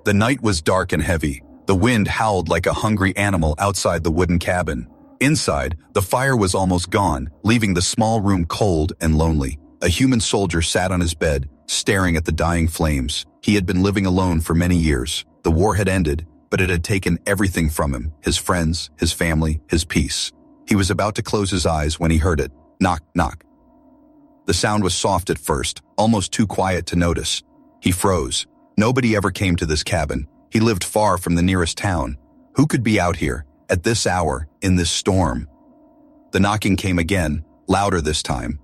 The night was dark and heavy. The wind howled like a hungry animal outside the wooden cabin. Inside, the fire was almost gone, leaving the small room cold and lonely. A human soldier sat on his bed, staring at the dying flames. He had been living alone for many years. The war had ended, but it had taken everything from him: his friends, his family, his peace. He was about to close his eyes when he heard it. Knock, knock. The sound was soft at first, almost too quiet to notice. He froze. Nobody ever came to this cabin. He lived far from the nearest town. Who could be out here, at this hour, in this storm? The knocking came again, louder this time.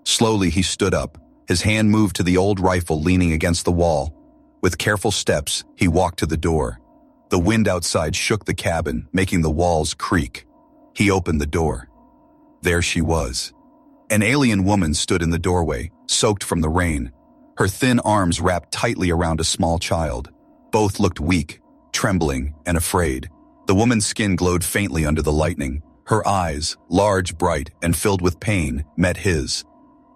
Slowly he stood up. His hand moved to the old rifle leaning against the wall. With careful steps, he walked to the door. The wind outside shook the cabin, making the walls creak. He opened the door. There she was. An alien woman stood in the doorway, soaked from the rain. Her thin arms wrapped tightly around a small child. Both looked weak, trembling, and afraid. The woman's skin glowed faintly under the lightning. Her eyes, large, bright, and filled with pain, met his.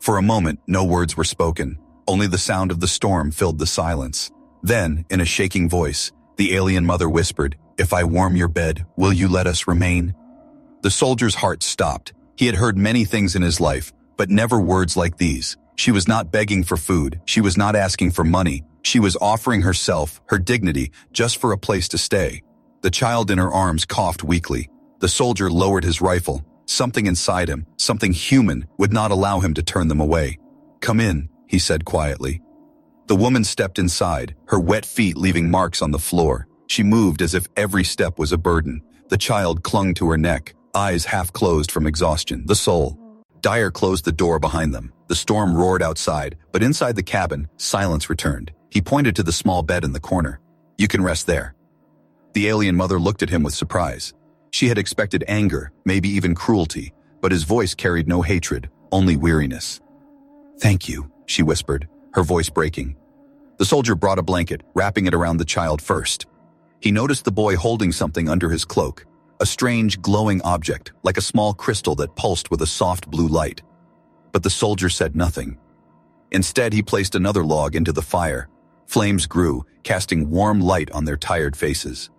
For a moment, no words were spoken. Only the sound of the storm filled the silence. Then, in a shaking voice, the alien mother whispered, "If I warm your bed, will you let us remain?" The soldier's heart stopped. He had heard many things in his life, but never words like these. She was not begging for food. She was not asking for money. She was offering herself, her dignity, just for a place to stay. The child in her arms coughed weakly. The soldier lowered his rifle. Something inside him, something human, would not allow him to turn them away. "Come in," he said quietly. The woman stepped inside, her wet feet leaving marks on the floor. She moved as if every step was a burden. The child clung to her neck, eyes half closed from exhaustion. The soul. Dyer closed the door behind them. The storm roared outside, but inside the cabin, silence returned. He pointed to the small bed in the corner. "You can rest there." The alien mother looked at him with surprise. She had expected anger, maybe even cruelty, but his voice carried no hatred, only weariness. "Thank you," she whispered, her voice breaking. The soldier brought a blanket, wrapping it around the child first. He noticed the boy holding something under his cloak, a strange, glowing object, like a small crystal that pulsed with a soft blue light. But the soldier said nothing. Instead, he placed another log into the fire. Flames grew, casting warm light on their tired faces.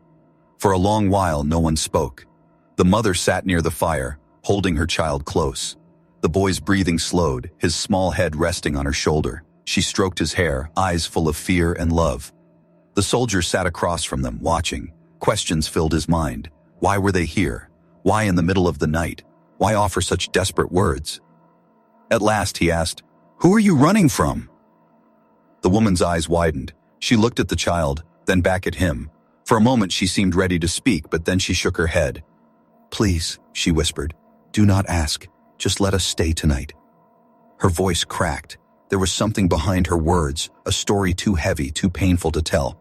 For a long while, no one spoke. The mother sat near the fire, holding her child close. The boy's breathing slowed, his small head resting on her shoulder. She stroked his hair, eyes full of fear and love. The soldier sat across from them, watching. Questions filled his mind. Why were they here? Why in the middle of the night? Why offer such desperate words? At last he asked, "Who are you running from?" The woman's eyes widened. She looked at the child, then back at him. For a moment she seemed ready to speak, but then she shook her head. "Please," she whispered, "do not ask. Just let us stay tonight." Her voice cracked. There was something behind her words, a story too heavy, too painful to tell.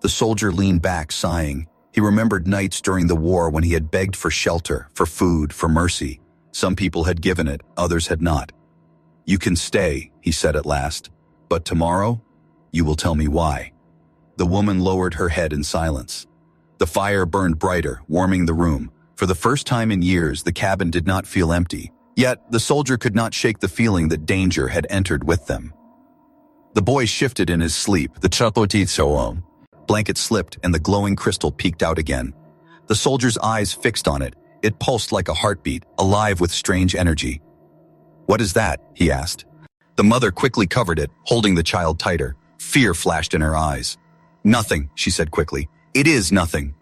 The soldier leaned back, sighing. He remembered nights during the war when he had begged for shelter, for food, for mercy. Some people had given it, others had not. "You can stay," he said at last. "But tomorrow, you will tell me why." The woman lowered her head in silence. The fire burned brighter, warming the room. For the first time in years, the cabin did not feel empty. Yet, the soldier could not shake the feeling that danger had entered with them. The boy shifted in his sleep, the chapotizo. Blanket slipped and the glowing crystal peeked out again. The soldier's eyes fixed on it. It pulsed like a heartbeat, alive with strange energy. "What is that?" he asked. The mother quickly covered it, holding the child tighter. Fear flashed in her eyes. "Nothing," she said quickly. "It is nothing."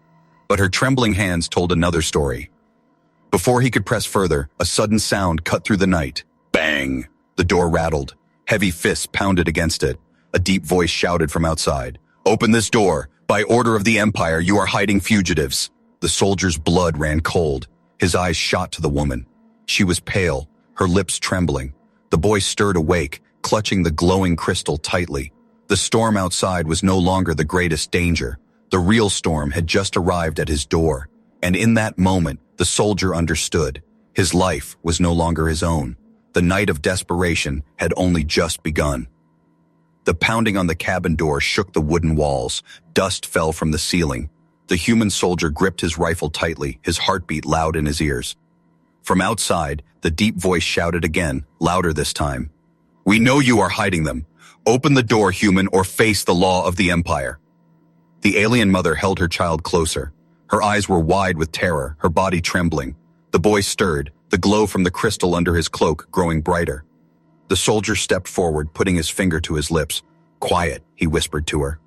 But her trembling hands told another story. Before he could press further, a sudden sound cut through the night. Bang! The door rattled. Heavy fists pounded against it. A deep voice shouted from outside. "Open this door! By order of the Empire, you are hiding fugitives!" The soldier's blood ran cold. His eyes shot to the woman. She was pale, her lips trembling. The boy stirred awake, clutching the glowing crystal tightly. The storm outside was no longer the greatest danger. The real storm had just arrived at his door. And in that moment, the soldier understood. His life was no longer his own. The night of desperation had only just begun. The pounding on the cabin door shook the wooden walls. Dust fell from the ceiling. The human soldier gripped his rifle tightly, his heartbeat loud in his ears. From outside, the deep voice shouted again, louder this time. "We know you are hiding them. Open the door, human, or face the law of the Empire." The alien mother held her child closer. Her eyes were wide with terror, her body trembling. The boy stirred, the glow from the crystal under his cloak growing brighter. The soldier stepped forward, putting his finger to his lips. "Quiet," he whispered to her.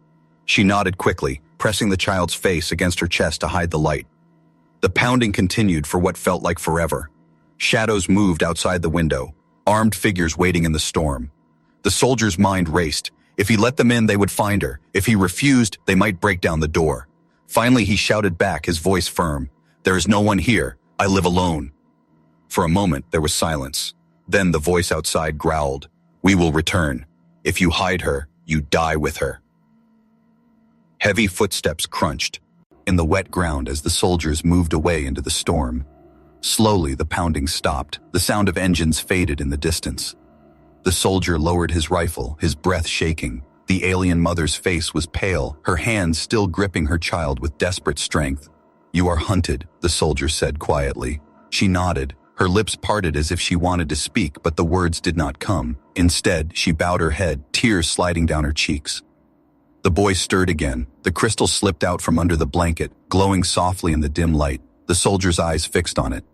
She nodded quickly, pressing the child's face against her chest to hide the light. The pounding continued for what felt like forever. Shadows moved outside the window, armed figures waiting in the storm. The soldier's mind raced. If he let them in, they would find her. If he refused, they might break down the door. Finally, he shouted back, his voice firm. "There is no one here. I live alone." For a moment, there was silence. Then the voice outside growled, "We will return. If you hide her, you die with her." Heavy footsteps crunched in the wet ground as the soldiers moved away into the storm. Slowly, the pounding stopped. The sound of engines faded in the distance. The soldier lowered his rifle, his breath shaking. The alien mother's face was pale, her hands still gripping her child with desperate strength. "You are hunted," the soldier said quietly. She nodded. Her lips parted as if she wanted to speak, but the words did not come. Instead, she bowed her head, tears sliding down her cheeks. The boy stirred again. The crystal slipped out from under the blanket, glowing softly in the dim light. The soldier's eyes fixed on it.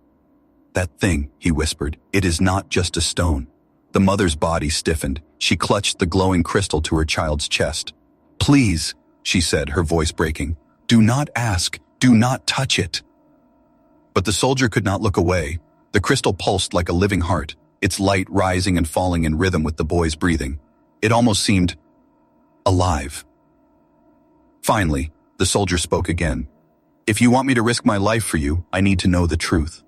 "That thing," he whispered, "it is not just a stone." The mother's body stiffened. She clutched the glowing crystal to her child's chest. "Please," she said, her voice breaking. "Do not ask. Do not touch it." But the soldier could not look away. The crystal pulsed like a living heart, its light rising and falling in rhythm with the boy's breathing. It almost seemed alive. Finally, the soldier spoke again. "If you want me to risk my life for you, I need to know the truth."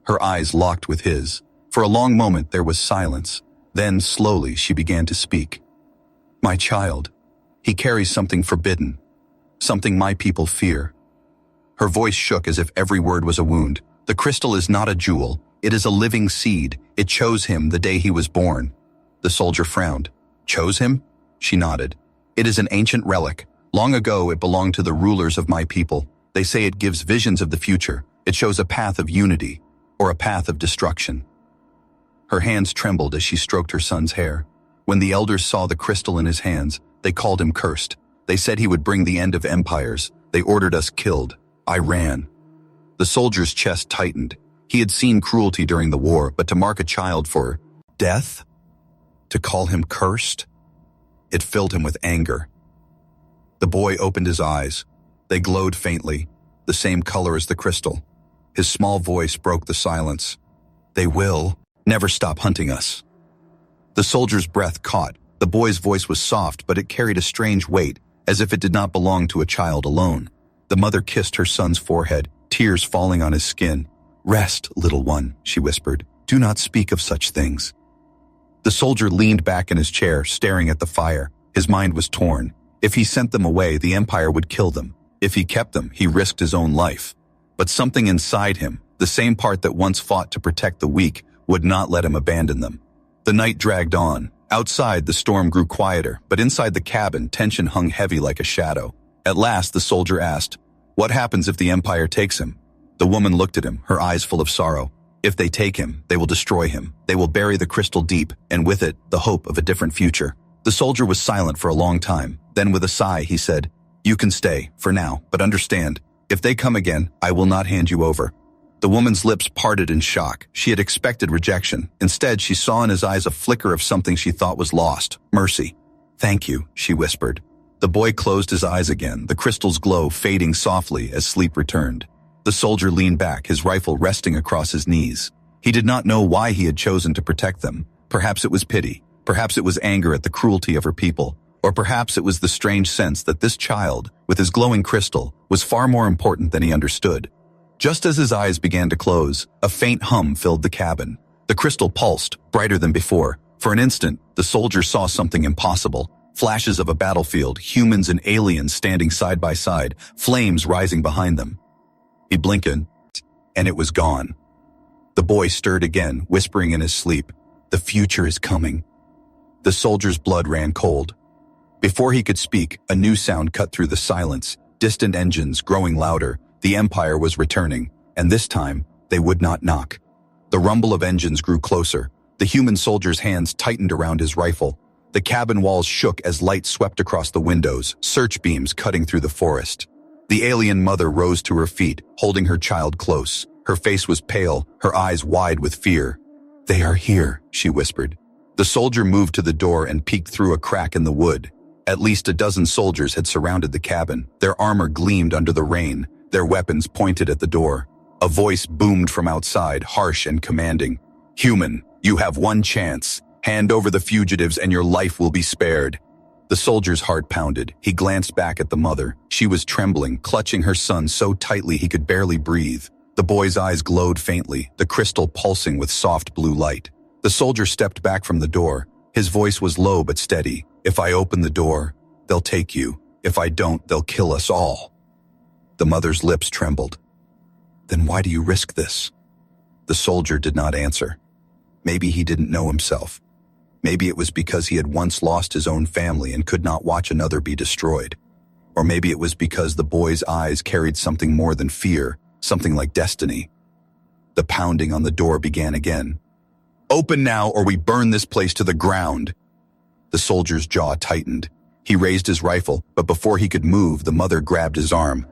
Her eyes locked with his. For a long moment there was silence. Then, slowly, she began to speak. "My child, he carries something forbidden, something my people fear." Her voice shook as if every word was a wound. "The crystal is not a jewel. It is a living seed. It chose him the day he was born." The soldier frowned. "Chose him?" She nodded. "It is an ancient relic. Long ago it belonged to the rulers of my people. They say it gives visions of the future. It shows a path of unity, or a path of destruction." Her hands trembled as she stroked her son's hair. When the elders saw the crystal in his hands, they called him cursed. They said he would bring the end of empires. They ordered us killed. I ran. The soldier's chest tightened. He had seen cruelty during the war, but to mark a child for death? To call him cursed? It filled him with anger. The boy opened his eyes. They glowed faintly, the same color as the crystal. His small voice broke the silence. "They will never stop hunting us." The soldier's breath caught. The boy's voice was soft, but it carried a strange weight, as if it did not belong to a child alone. The mother kissed her son's forehead, tears falling on his skin. "Rest, little one," she whispered. "Do not speak of such things." The soldier leaned back in his chair, staring at the fire. His mind was torn. If he sent them away, the Empire would kill them. If he kept them, he risked his own life. But something inside him, the same part that once fought to protect the weak, would not let him abandon them. The night dragged on. Outside, the storm grew quieter, but inside the cabin, tension hung heavy like a shadow. At last, the soldier asked, "What happens if the Empire takes him?" The woman looked at him, her eyes full of sorrow. "If they take him, they will destroy him. They will bury the crystal deep, and with it, the hope of a different future." The soldier was silent for a long time. Then with a sigh, he said, "You can stay, for now, but understand, if they come again, I will not hand you over." The woman's lips parted in shock. She had expected rejection. Instead, she saw in his eyes a flicker of something she thought was lost, mercy. "Thank you," she whispered. The boy closed his eyes again, the crystal's glow fading softly as sleep returned. The soldier leaned back, his rifle resting across his knees. He did not know why he had chosen to protect them. Perhaps it was pity. Perhaps it was anger at the cruelty of her people. Or perhaps it was the strange sense that this child, with his glowing crystal, was far more important than he understood. Just as his eyes began to close, a faint hum filled the cabin. The crystal pulsed, brighter than before. For an instant, the soldier saw something impossible. Flashes of a battlefield, humans and aliens standing side by side, flames rising behind them. He blinked, and it was gone. The boy stirred again, whispering in his sleep, "The future is coming." The soldier's blood ran cold. Before he could speak, a new sound cut through the silence, distant engines growing louder. The Empire was returning, and this time, they would not knock. The rumble of engines grew closer. The human soldier's hands tightened around his rifle. The cabin walls shook as light swept across the windows, search beams cutting through the forest. The alien mother rose to her feet, holding her child close. Her face was pale, her eyes wide with fear. "They are here," she whispered. The soldier moved to the door and peeked through a crack in the wood. At least a dozen soldiers had surrounded the cabin. Their armor gleamed under the rain, their weapons pointed at the door. A voice boomed from outside, harsh and commanding. "Human, you have one chance. Hand over the fugitives and your life will be spared." The soldier's heart pounded. He glanced back at the mother. She was trembling, clutching her son so tightly he could barely breathe. The boy's eyes glowed faintly, the crystal pulsing with soft blue light. The soldier stepped back from the door. His voice was low but steady. "If I open the door, they'll take you. If I don't, they'll kill us all." The mother's lips trembled. "Then why do you risk this?" The soldier did not answer. Maybe he didn't know himself. Maybe it was because he had once lost his own family and could not watch another be destroyed. Or maybe it was because the boy's eyes carried something more than fear, something like destiny. The pounding on the door began again. "Open now or we burn this place to the ground." The soldier's jaw tightened. He raised his rifle, but before he could move, the mother grabbed his arm.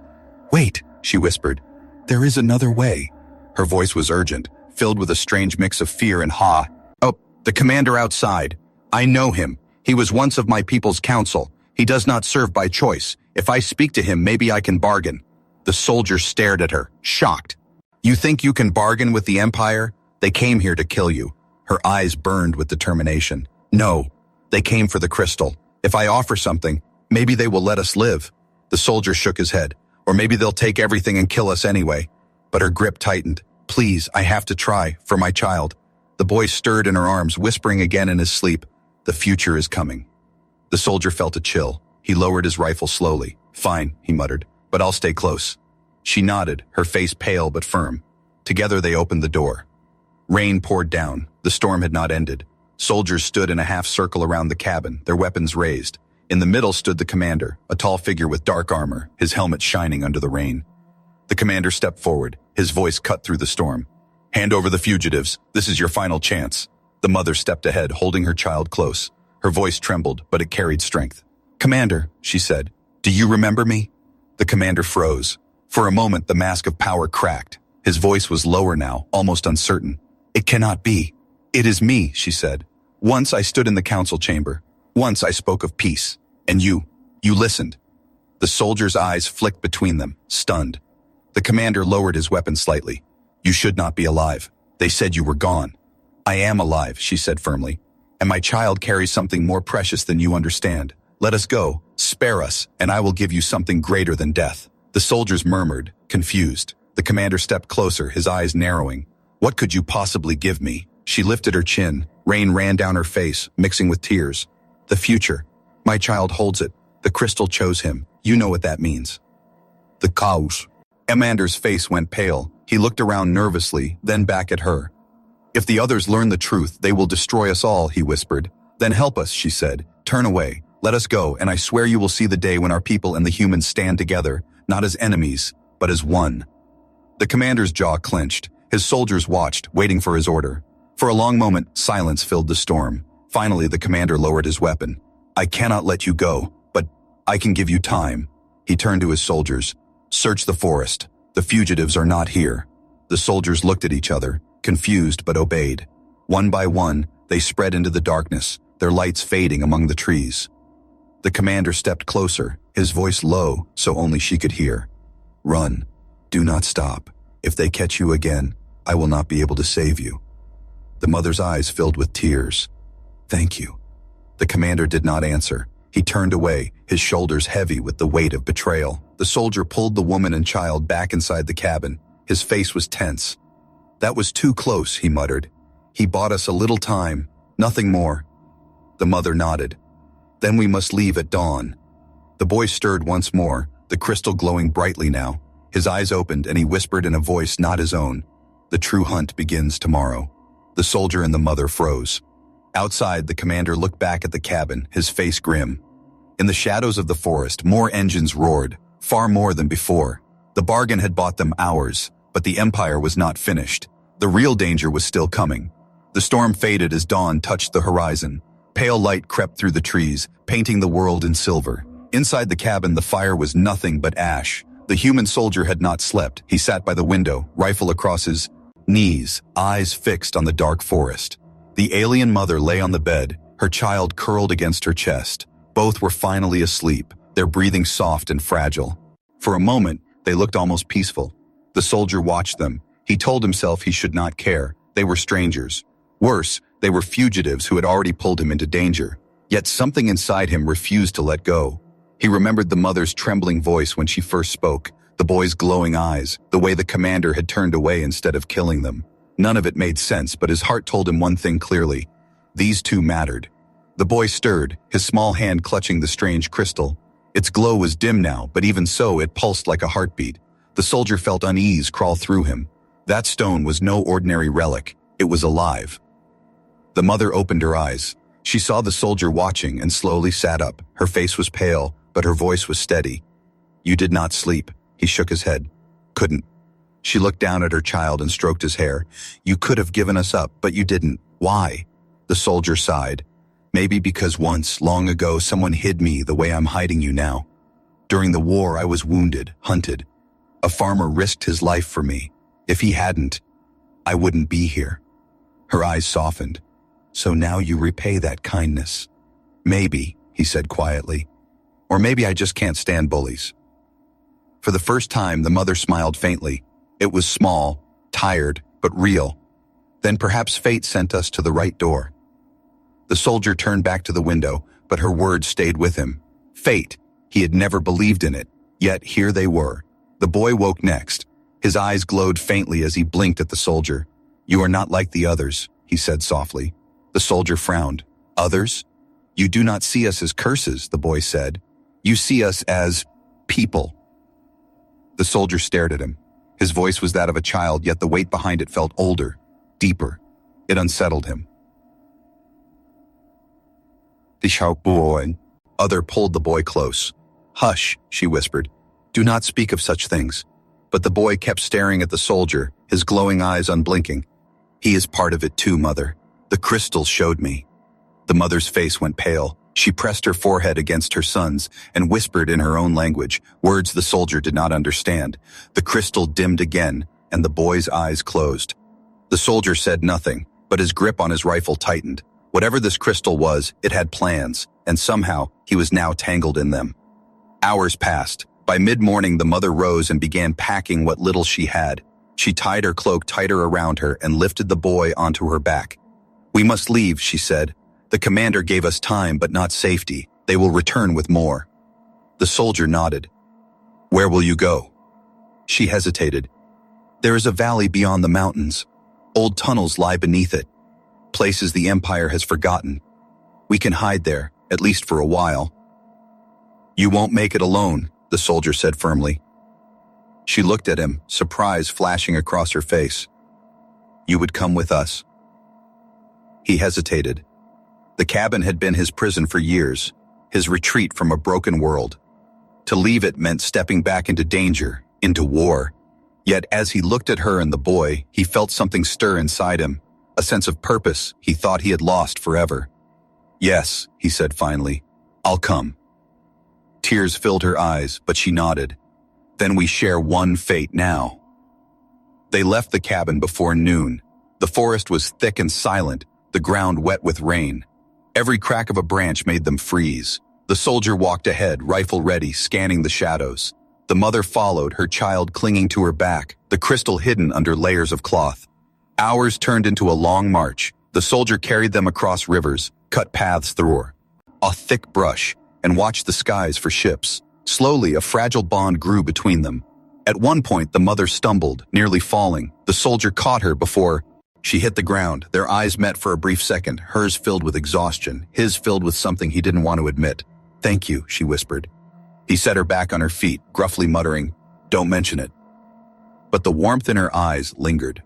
"Wait," she whispered. "There is another way." Her voice was urgent, filled with a strange mix of fear and awe. "Oh, the commander outside. I know him. He was once of my people's council. He does not serve by choice. If I speak to him, maybe I can bargain." The soldier stared at her, shocked. "You think you can bargain with the Empire? They came here to kill you." Her eyes burned with determination. "No, they came for the crystal. If I offer something, maybe they will let us live." The soldier shook his head. "Or maybe they'll take everything and kill us anyway." But her grip tightened. "Please, I have to try, for my child." The boy stirred in her arms, whispering again in his sleep, "The future is coming." The soldier felt a chill. He lowered his rifle slowly. "Fine," he muttered, "but I'll stay close." She nodded, her face pale but firm. Together they opened the door. Rain poured down. The storm had not ended. Soldiers stood in a half circle around the cabin, their weapons raised. In the middle stood the commander, a tall figure with dark armor, his helmet shining under the rain. The commander stepped forward, his voice cut through the storm. "Hand over the fugitives. This is your final chance." The mother stepped ahead, holding her child close. Her voice trembled, but it carried strength. "Commander," she said, "do you remember me?" The commander froze. For a moment, the mask of power cracked. His voice was lower now, almost uncertain. "It cannot be." "It is me," she said. "Once I stood in the council chamber. Once I spoke of peace. And you listened." The soldier's eyes flicked between them, stunned. The commander lowered his weapon slightly. "You should not be alive. They said you were gone." "I am alive," she said firmly. "And my child carries something more precious than you understand. Let us go, spare us, and I will give you something greater than death." The soldiers murmured, confused. The commander stepped closer, his eyes narrowing. "What could you possibly give me?" She lifted her chin. Rain ran down her face, mixing with tears. "The future. My child holds it. The crystal chose him. You know what that means." "The cows." Amander's face went pale. He looked around nervously, then back at her. "If the others learn the truth, they will destroy us all," he whispered. "Then help us," she said. "Turn away. Let us go, and I swear you will see the day when our people and the humans stand together, not as enemies, but as one." The commander's jaw clenched. His soldiers watched, waiting for his order. For a long moment, silence filled the storm. Finally, the commander lowered his weapon. "I cannot let you go, but I can give you time." He turned to his soldiers. "Search the forest. The fugitives are not here." The soldiers looked at each other, confused but obeyed. One by one, they spread into the darkness, their lights fading among the trees. The commander stepped closer, his voice low so only she could hear. "Run. Do not stop. If they catch you again, I will not be able to save you." The mother's eyes filled with tears. "Thank you." The commander did not answer. He turned away, his shoulders heavy with the weight of betrayal. The soldier pulled the woman and child back inside the cabin. His face was tense. "That was too close," he muttered. "He bought us a little time, nothing more." The mother nodded. "Then we must leave at dawn." The boy stirred once more, the crystal glowing brightly now. His eyes opened and he whispered in a voice not his own, "The true hunt begins tomorrow." The soldier and the mother froze. Outside, the commander looked back at the cabin, his face grim. In the shadows of the forest, more engines roared, far more than before. The bargain had bought them hours, but the empire was not finished. The real danger was still coming. The storm faded as dawn touched the horizon. Pale light crept through the trees, painting the world in silver. Inside the cabin, the fire was nothing but ash. The human soldier had not slept. He sat by the window, rifle across his knees, eyes fixed on the dark forest. The alien mother lay on the bed, her child curled against her chest. Both were finally asleep, their breathing soft and fragile. For a moment, they looked almost peaceful. The soldier watched them. He told himself he should not care. They were strangers. Worse, they were fugitives who had already pulled him into danger. Yet something inside him refused to let go. He remembered the mother's trembling voice when she first spoke, the boy's glowing eyes, the way the commander had turned away instead of killing them. None of it made sense, but his heart told him one thing clearly. These two mattered. The boy stirred, his small hand clutching the strange crystal. Its glow was dim now, but even so, it pulsed like a heartbeat. The soldier felt unease crawl through him. That stone was no ordinary relic. It was alive. The mother opened her eyes. She saw the soldier watching and slowly sat up. Her face was pale, but her voice was steady. "You did not sleep." He shook his head. "Couldn't." She looked down at her child and stroked his hair. "You could have given us up, but you didn't. Why?" The soldier sighed. "Maybe because once, long ago, someone hid me the way I'm hiding you now. During the war, I was wounded, hunted. A farmer risked his life for me. If he hadn't, I wouldn't be here." Her eyes softened. "So now you repay that kindness." "Maybe," he said quietly. "Or maybe I just can't stand bullies." For the first time, the mother smiled faintly. It was small, tired, but real. "Then perhaps fate sent us to the right door." The soldier turned back to the window, but her words stayed with him. Fate. He had never believed in it, yet here they were. The boy woke next. His eyes glowed faintly as he blinked at the soldier. "You are not like the others," he said softly. The soldier frowned. "Others? You do not see us as curses," the boy said. "You see us as people." The soldier stared at him. His voice was that of a child, yet the weight behind it felt older, deeper. It unsettled him. "The sharp boy." Other pulled the boy close. "Hush," she whispered. "Do not speak of such things." But the boy kept staring at the soldier, his glowing eyes unblinking. "He is part of it too, Mother. The crystal showed me." The mother's face went pale. She pressed her forehead against her son's and whispered in her own language, words the soldier did not understand. The crystal dimmed again, and the boy's eyes closed. The soldier said nothing, but his grip on his rifle tightened. Whatever this crystal was, it had plans, and somehow he was now tangled in them. Hours passed. By mid-morning, the mother rose and began packing what little she had. She tied her cloak tighter around her and lifted the boy onto her back. "We must leave," she said. "The commander gave us time, but not safety. They will return with more." The soldier nodded. "Where will you go?" She hesitated. "There is a valley beyond the mountains. Old tunnels lie beneath it. Places the Empire has forgotten. We can hide there, at least for a while." "You won't make it alone," the soldier said firmly. She looked at him, surprise flashing across her face. "You would come with us." He hesitated. The cabin had been his prison for years, his retreat from a broken world. To leave it meant stepping back into danger, into war. Yet as he looked at her and the boy, he felt something stir inside him, a sense of purpose he thought he had lost forever. "Yes," he said finally, "I'll come." Tears filled her eyes, but she nodded. "Then we share one fate now." They left the cabin before noon. The forest was thick and silent, the ground wet with rain. Every crack of a branch made them freeze. The soldier walked ahead, rifle ready, scanning the shadows. The mother followed, her child clinging to her back, the crystal hidden under layers of cloth. Hours turned into a long march. The soldier carried them across rivers, cut paths through a thick brush, and watched the skies for ships. Slowly, a fragile bond grew between them. At one point, the mother stumbled, nearly falling. The soldier caught her before she hit the ground. Their eyes met for a brief second, hers filled with exhaustion, his filled with something he didn't want to admit. "Thank you," she whispered. He set her back on her feet, gruffly muttering, "Don't mention it." But the warmth in her eyes lingered.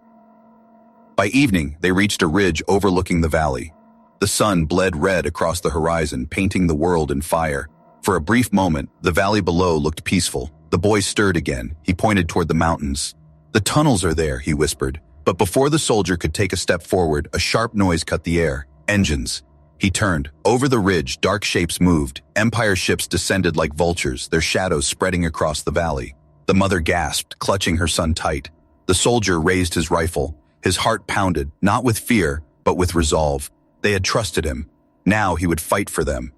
By evening, they reached a ridge overlooking the valley. The sun bled red across the horizon, painting the world in fire. For a brief moment, the valley below looked peaceful. The boy stirred again. He pointed toward the mountains. "The tunnels are there," he whispered. But before the soldier could take a step forward, a sharp noise cut the air. Engines. He turned. Over the ridge, dark shapes moved. Empire ships descended like vultures, their shadows spreading across the valley. The mother gasped, clutching her son tight. The soldier raised his rifle. His heart pounded, not with fear, but with resolve. They had trusted him. Now he would fight for them.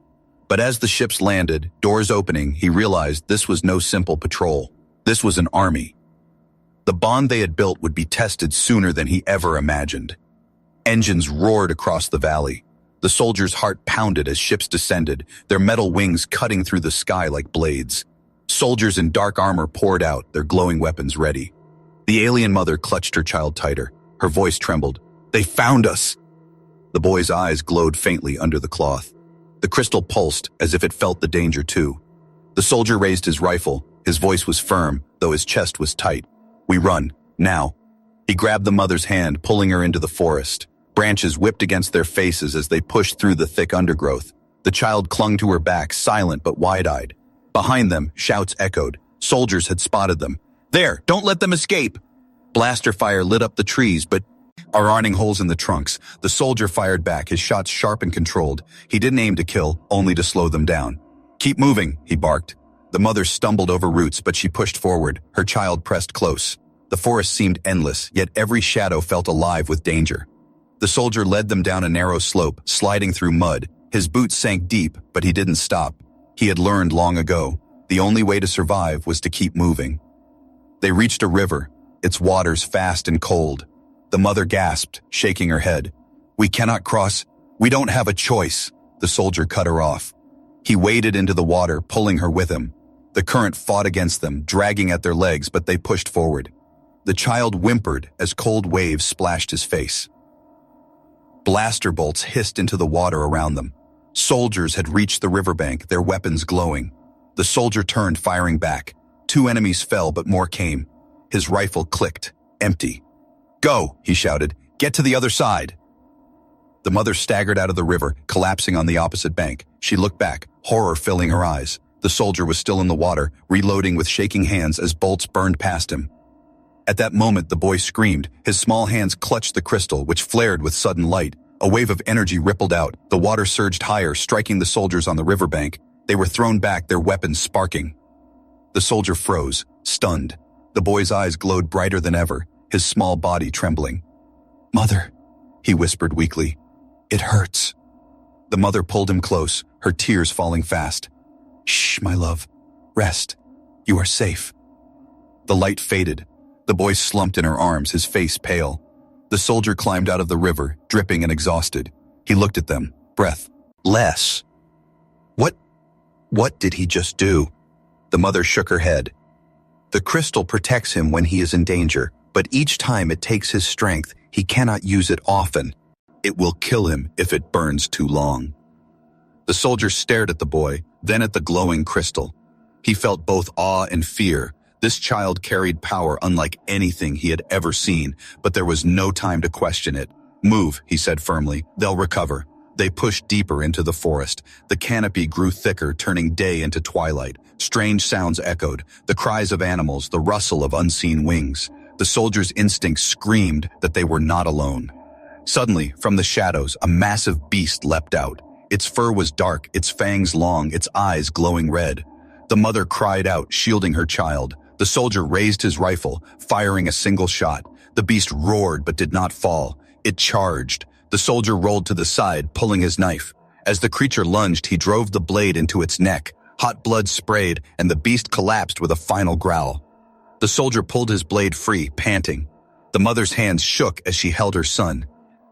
But as the ships landed, doors opening, he realized this was no simple patrol. This was an army. The bond they had built would be tested sooner than he ever imagined. Engines roared across the valley. The soldier's heart pounded as ships descended, their metal wings cutting through the sky like blades. Soldiers in dark armor poured out, their glowing weapons ready. The alien mother clutched her child tighter. Her voice trembled. "They found us!" The boy's eyes glowed faintly under the cloth. The crystal pulsed as if it felt the danger too. The soldier raised his rifle. His voice was firm, though his chest was tight. "We run, now." He grabbed the mother's hand, pulling her into the forest. Branches whipped against their faces as they pushed through the thick undergrowth. The child clung to her back, silent but wide-eyed. Behind them, shouts echoed. Soldiers had spotted them. "There, don't let them escape!" Blaster fire lit up the trees, but ironing holes in the trunks. The soldier fired back, his shots sharp and controlled. He didn't aim to kill, only to slow them down. "Keep moving," he barked. The mother stumbled over roots, but she pushed forward. Her child pressed close. The forest seemed endless, yet every shadow felt alive with danger. The soldier led them down a narrow slope, sliding through mud. His boots sank deep, but he didn't stop. He had learned long ago. The only way to survive was to keep moving. They reached a river, its waters fast and cold. The mother gasped, shaking her head. "We cannot cross. We don't have a choice." The soldier cut her off. He waded into the water, pulling her with him. The current fought against them, dragging at their legs, but they pushed forward. The child whimpered as cold waves splashed his face. Blaster bolts hissed into the water around them. Soldiers had reached the riverbank, their weapons glowing. The soldier turned, firing back. 2 enemies fell, but more came. His rifle clicked, empty. "Go," he shouted. "Get to the other side." The mother staggered out of the river, collapsing on the opposite bank. She looked back, horror filling her eyes. The soldier was still in the water, reloading with shaking hands as bolts burned past him. At that moment, the boy screamed. His small hands clutched the crystal, which flared with sudden light. A wave of energy rippled out. The water surged higher, striking the soldiers on the riverbank. They were thrown back, their weapons sparking. The soldier froze, stunned. The boy's eyes glowed brighter than ever, his small body trembling. "Mother," he whispered weakly. "It hurts." The mother pulled him close, her tears falling fast. "Shh, my love. Rest. You are safe." The light faded. The boy slumped in her arms, his face pale. The soldier climbed out of the river, dripping and exhausted. He looked at them, breath less. What did he just do? The mother shook her head. "The crystal protects him when he is in danger, but each time it takes his strength, he cannot use it often. It will kill him if it burns too long." The soldier stared at the boy, then at the glowing crystal. He felt both awe and fear. This child carried power unlike anything he had ever seen, but there was no time to question it. "Move," he said firmly. "They'll recover." They pushed deeper into the forest. The canopy grew thicker, turning day into twilight. Strange sounds echoed, the cries of animals, the rustle of unseen wings. The soldiers' instincts screamed that they were not alone. Suddenly, from the shadows, a massive beast leapt out. Its fur was dark, its fangs long, its eyes glowing red. The mother cried out, shielding her child. The soldier raised his rifle, firing a single shot. The beast roared but did not fall. It charged. The soldier rolled to the side, pulling his knife. As the creature lunged, he drove the blade into its neck. Hot blood sprayed, and the beast collapsed with a final growl. The soldier pulled his blade free, panting. The mother's hands shook as she held her son.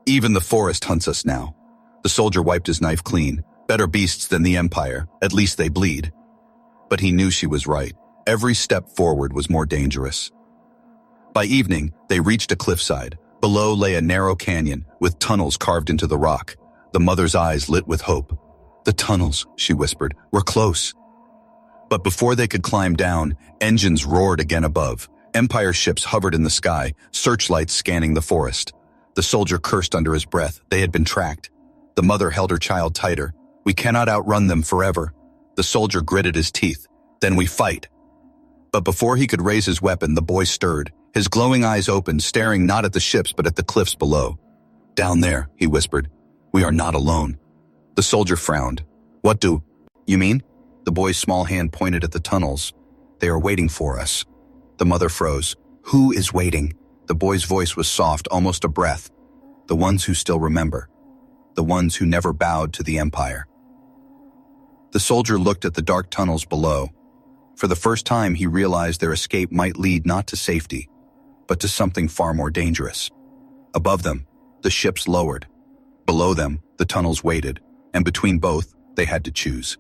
"Even the forest hunts us now." The soldier wiped his knife clean. Better beasts than the Empire. At least they bleed. But he knew she was right. Every step forward was more dangerous. By evening, they reached a cliffside. Below lay a narrow canyon, with tunnels carved into the rock. The mother's eyes lit with hope. "The tunnels," she whispered, "we're close." But before they could climb down, engines roared again above. Empire ships hovered in the sky, searchlights scanning the forest. The soldier cursed under his breath. They had been tracked. The mother held her child tighter. "We cannot outrun them forever." The soldier gritted his teeth. "Then we fight." But before he could raise his weapon, the boy stirred. His glowing eyes opened, staring not at the ships but at the cliffs below. "Down there," he whispered. "We are not alone." The soldier frowned. What do you mean? The boy's small hand pointed at the tunnels. They are waiting for us. The mother froze. Who is waiting? The boy's voice was soft, almost a breath. The ones who still remember. The ones who never bowed to the empire. The soldier looked at the dark tunnels below. For the first time, he realized their escape might lead not to safety, but to something far more dangerous. Above them, the ships lowered. Below them, the tunnels waited, and between both, they had to choose.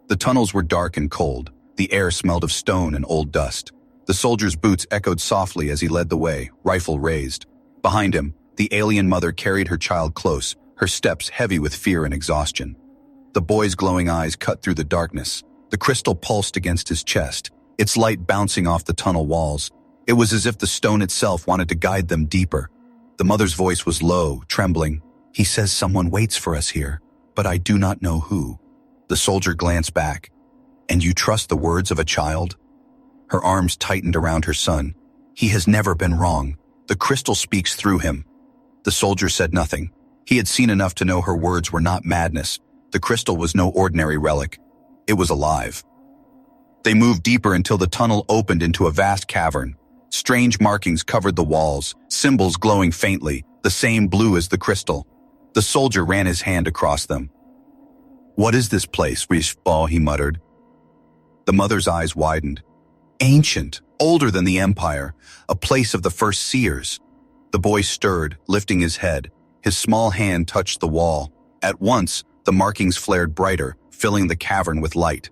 The tunnels were dark and cold. The air smelled of stone and old dust. The soldier's boots echoed softly as he led the way, rifle raised. Behind him, the alien mother carried her child close, her steps heavy with fear and exhaustion. The boy's glowing eyes cut through the darkness. The crystal pulsed against his chest, its light bouncing off the tunnel walls. It was as if the stone itself wanted to guide them deeper. The mother's voice was low, trembling. He says someone waits for us here, but I do not know who. The soldier glanced back. And you trust the words of a child? Her arms tightened around her son. He has never been wrong. The crystal speaks through him. The soldier said nothing. He had seen enough to know her words were not madness. The crystal was no ordinary relic. It was alive. They moved deeper until the tunnel opened into a vast cavern. Strange markings covered the walls, symbols glowing faintly, the same blue as the crystal. The soldier ran his hand across them. What is this place, Rishbal? He muttered. The mother's eyes widened. Ancient, older than the empire, a place of the first seers. The boy stirred, lifting his head. His small hand touched the wall. At once, the markings flared brighter, filling the cavern with light.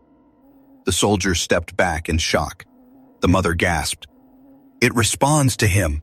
The soldier stepped back in shock. The mother gasped. It responds to him.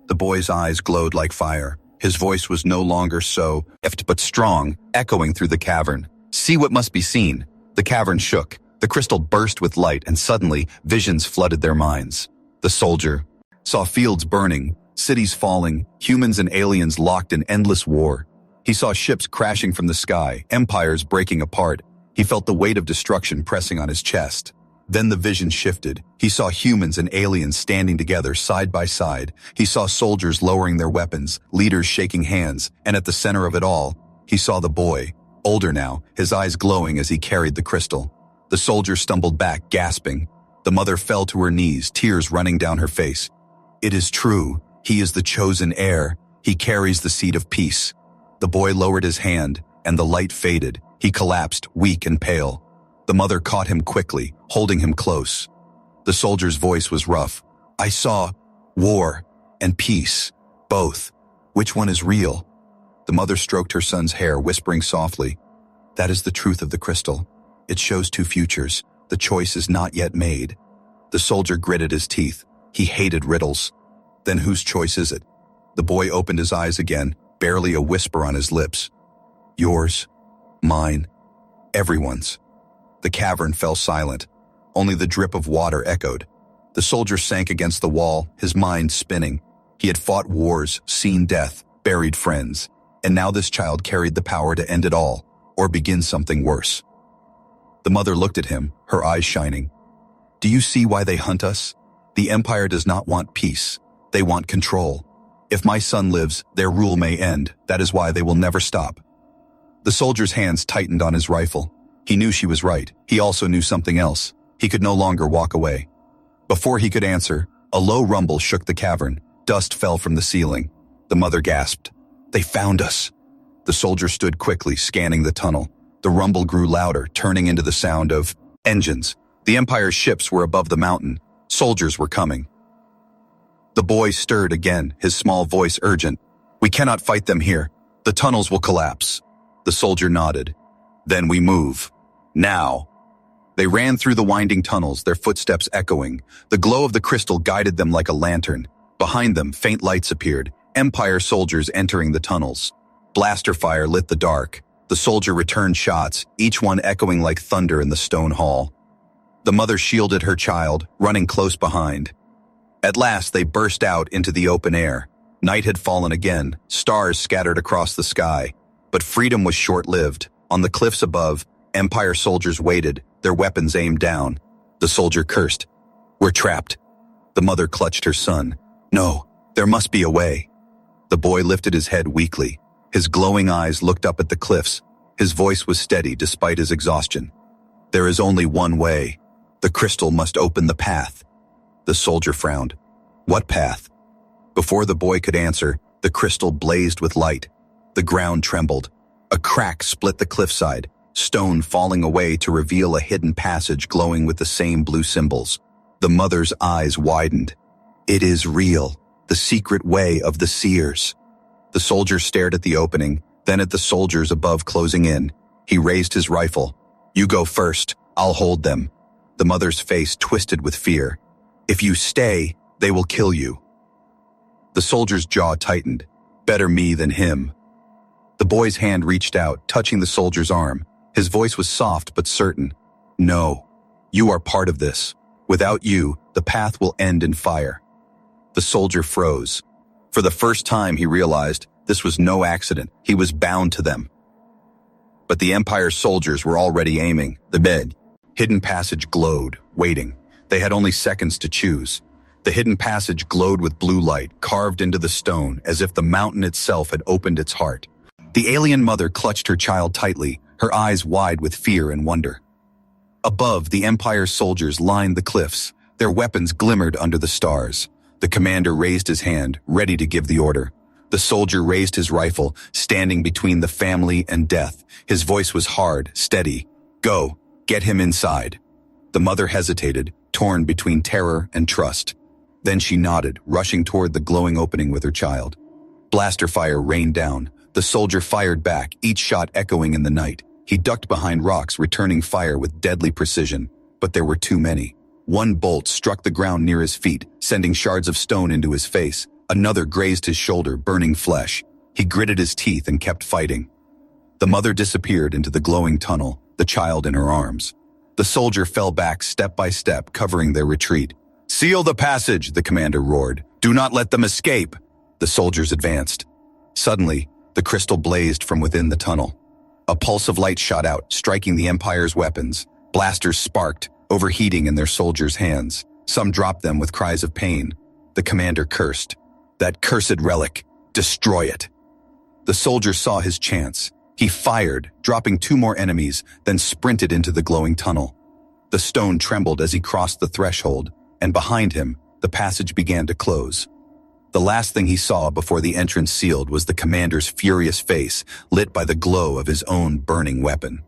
The boy's eyes glowed like fire. His voice was no longer so soft but strong, echoing through the cavern. See what must be seen. The cavern shook. The crystal burst with light, and suddenly, visions flooded their minds. The soldier saw fields burning, cities falling, humans and aliens locked in endless war. He saw ships crashing from the sky, empires breaking apart. He felt the weight of destruction pressing on his chest. Then the vision shifted. He saw humans and aliens standing together side by side. He saw soldiers lowering their weapons, leaders shaking hands, and at the center of it all, he saw the boy, older now, his eyes glowing as he carried the crystal. The soldier stumbled back, gasping. The mother fell to her knees, tears running down her face. It is true. He is the chosen heir. He carries the seed of peace. The boy lowered his hand, and the light faded. He collapsed, weak and pale. The mother caught him quickly, holding him close. The soldier's voice was rough. I saw war and peace, both. Which one is real? The mother stroked her son's hair, whispering softly, that is the truth of the crystal. It shows two futures. The choice is not yet made. The soldier gritted his teeth. He hated riddles. Then whose choice is it? The boy opened his eyes again, barely a whisper on his lips. Yours, mine, everyone's. The cavern fell silent. Only the drip of water echoed. The soldier sank against the wall, his mind spinning. He had fought wars, seen death, buried friends, and now this child carried the power to end it all, or begin something worse. The mother looked at him, her eyes shining. Do you see why they hunt us? The empire does not want peace. They want control. If my son lives, their rule may end. That is why they will never stop. The soldier's hands tightened on his rifle. He knew she was right. He also knew something else. He could no longer walk away. Before he could answer, a low rumble shook the cavern. Dust fell from the ceiling. The mother gasped. They found us. The soldier stood quickly, scanning the tunnel. The rumble grew louder, turning into the sound of engines. The Empire's ships were above the mountain. Soldiers were coming. The boy stirred again, his small voice urgent. We cannot fight them here. The tunnels will collapse. The soldier nodded. Then we move. Now. They ran through the winding tunnels, their footsteps echoing. The glow of the crystal guided them like a lantern. Behind them, faint lights appeared. Empire soldiers entering the tunnels. Blaster fire lit the dark. The soldier returned shots, each one echoing like thunder in the stone hall. The mother shielded her child, running close behind. At last, they burst out into the open air. Night had fallen again, stars scattered across the sky. But freedom was short-lived. On the cliffs above, Empire soldiers waited, their weapons aimed down. The soldier cursed. We're trapped. The mother clutched her son. No, there must be a way. The boy lifted his head weakly. His glowing eyes looked up at the cliffs. His voice was steady despite his exhaustion. There is only one way. The crystal must open the path. The soldier frowned. What path? Before the boy could answer, the crystal blazed with light. The ground trembled. A crack split the cliffside, stone falling away to reveal a hidden passage glowing with the same blue symbols. The mother's eyes widened. It is real, the secret way of the seers. The soldier stared at the opening, then at the soldiers above closing in. He raised his rifle. You go first, I'll hold them. The mother's face twisted with fear. If you stay, they will kill you. The soldier's jaw tightened. Better me than him. The boy's hand reached out, touching the soldier's arm. His voice was soft but certain. No, you are part of this. Without you, the path will end in fire. The soldier froze. For the first time, he realized this was no accident. He was bound to them. But the Empire's soldiers were already aiming. The hidden passage glowed, waiting. They had only seconds to choose. The hidden passage glowed with blue light, carved into the stone, as if the mountain itself had opened its heart. The alien mother clutched her child tightly, her eyes wide with fear and wonder. Above, the Empire's soldiers lined the cliffs. Their weapons glimmered under the stars. The commander raised his hand, ready to give the order. The soldier raised his rifle, standing between the family and death. His voice was hard, steady. Go, get him inside. The mother hesitated, torn between terror and trust. Then she nodded, rushing toward the glowing opening with her child. Blaster fire rained down. The soldier fired back, each shot echoing in the night. He ducked behind rocks, returning fire with deadly precision. But there were too many. One bolt struck the ground near his feet, sending shards of stone into his face. Another grazed his shoulder, burning flesh. He gritted his teeth and kept fighting. The mother disappeared into the glowing tunnel, the child in her arms. The soldier fell back step by step, covering their retreat. Seal the passage, the commander roared. Do not let them escape. The soldiers advanced. Suddenly, the crystal blazed from within the tunnel. A pulse of light shot out, striking the Empire's weapons. Blasters sparked, overheating in their soldiers' hands. Some dropped them with cries of pain. The commander cursed. That cursed relic, destroy it. The soldier saw his chance. He fired, dropping 2 more enemies, then sprinted into the glowing tunnel. The stone trembled as he crossed the threshold, and behind him, the passage began to close. The last thing he saw before the entrance sealed was the commander's furious face, lit by the glow of his own burning weapon.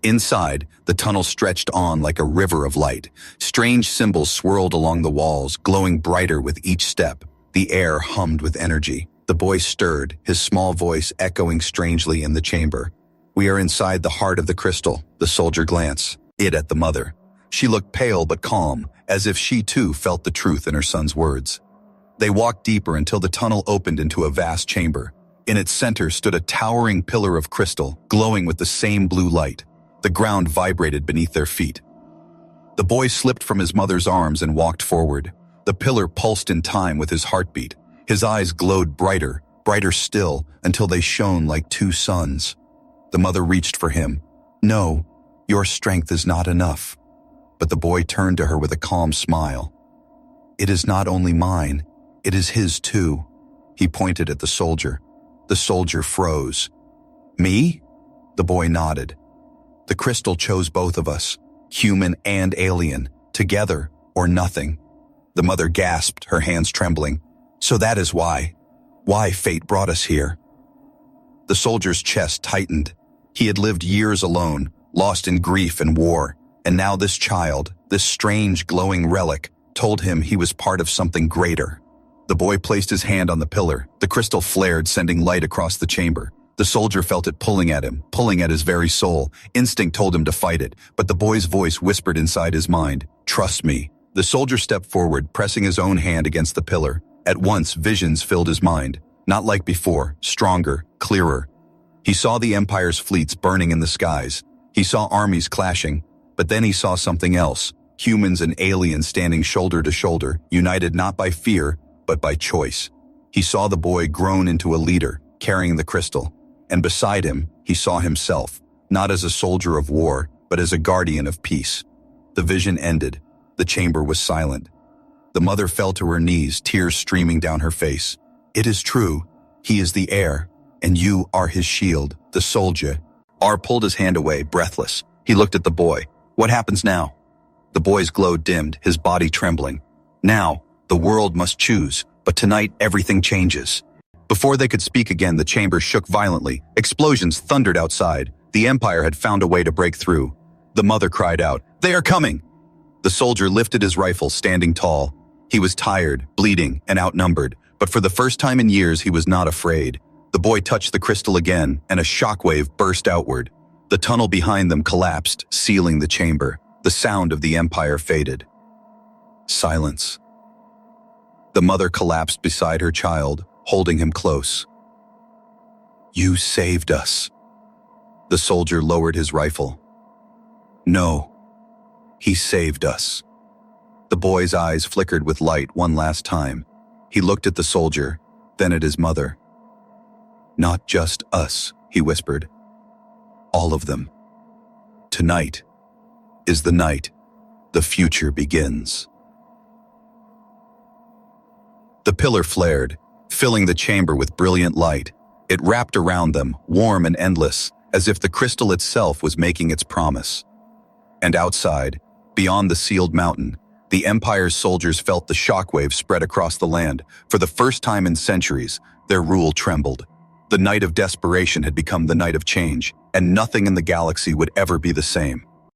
Inside, the tunnel stretched on like a river of light. Strange symbols swirled along the walls, glowing brighter with each step. The air hummed with energy. The boy stirred, his small voice echoing strangely in the chamber. We are inside the heart of the crystal. The soldier glanced at the mother. She looked pale but calm, as if she too felt the truth in her son's words. They walked deeper until the tunnel opened into a vast chamber. In its center stood a towering pillar of crystal, glowing with the same blue light. The ground vibrated beneath their feet. The boy slipped from his mother's arms and walked forward. The pillar pulsed in time with his heartbeat. His eyes glowed brighter, brighter still, until they shone like 2 suns. The mother reached for him. No, your strength is not enough. But the boy turned to her with a calm smile. It is not only mine, it is his too. He pointed at the soldier. The soldier froze. Me? The boy nodded. The crystal chose both of us, human and alien, together or nothing. The mother gasped, her hands trembling. So that is why fate brought us here. The soldier's chest tightened. He had lived years alone, lost in grief and war, and now this child, this strange glowing relic, told him he was part of something greater. The boy placed his hand on the pillar. The crystal flared, sending light across the chamber. The soldier felt it pulling at him, pulling at his very soul. Instinct told him to fight it, but the boy's voice whispered inside his mind, "Trust me." The soldier stepped forward, pressing his own hand against the pillar. At once, visions filled his mind. Not like before, stronger, clearer. He saw the Empire's fleets burning in the skies. He saw armies clashing, but then he saw something else. Humans and aliens standing shoulder to shoulder, united not by fear, but by choice. He saw the boy grown into a leader, carrying the crystal. And beside him, he saw himself, not as a soldier of war, but as a guardian of peace. The vision ended. The chamber was silent. The mother fell to her knees, tears streaming down her face. It is true. He is the heir, and you are his shield, the soldier. R pulled his hand away, breathless. He looked at the boy. What happens now? The boy's glow dimmed, his body trembling. Now, the world must choose, but tonight everything changes. Before they could speak again, the chamber shook violently. Explosions thundered outside. The Empire had found a way to break through. The mother cried out, "They are coming!" The soldier lifted his rifle, standing tall. He was tired, bleeding, and outnumbered, but for the first time in years he was not afraid. The boy touched the crystal again, and a shockwave burst outward. The tunnel behind them collapsed, sealing the chamber. The sound of the Empire faded. Silence. The mother collapsed beside her child, holding him close. "You saved us." The soldier lowered his rifle. "No, he saved us." The boy's eyes flickered with light one last time. He looked at the soldier, then at his mother. "Not just us," he whispered. "All of them. Tonight is the night the future begins." The pillar flared, filling the chamber with brilliant light. It wrapped around them, warm and endless, as if the crystal itself was making its promise. And outside, beyond the sealed mountain, the Empire's soldiers felt the shockwave spread across the land. For the first time in centuries, their rule trembled. The night of desperation had become the night of change, and nothing in the galaxy would ever be the same.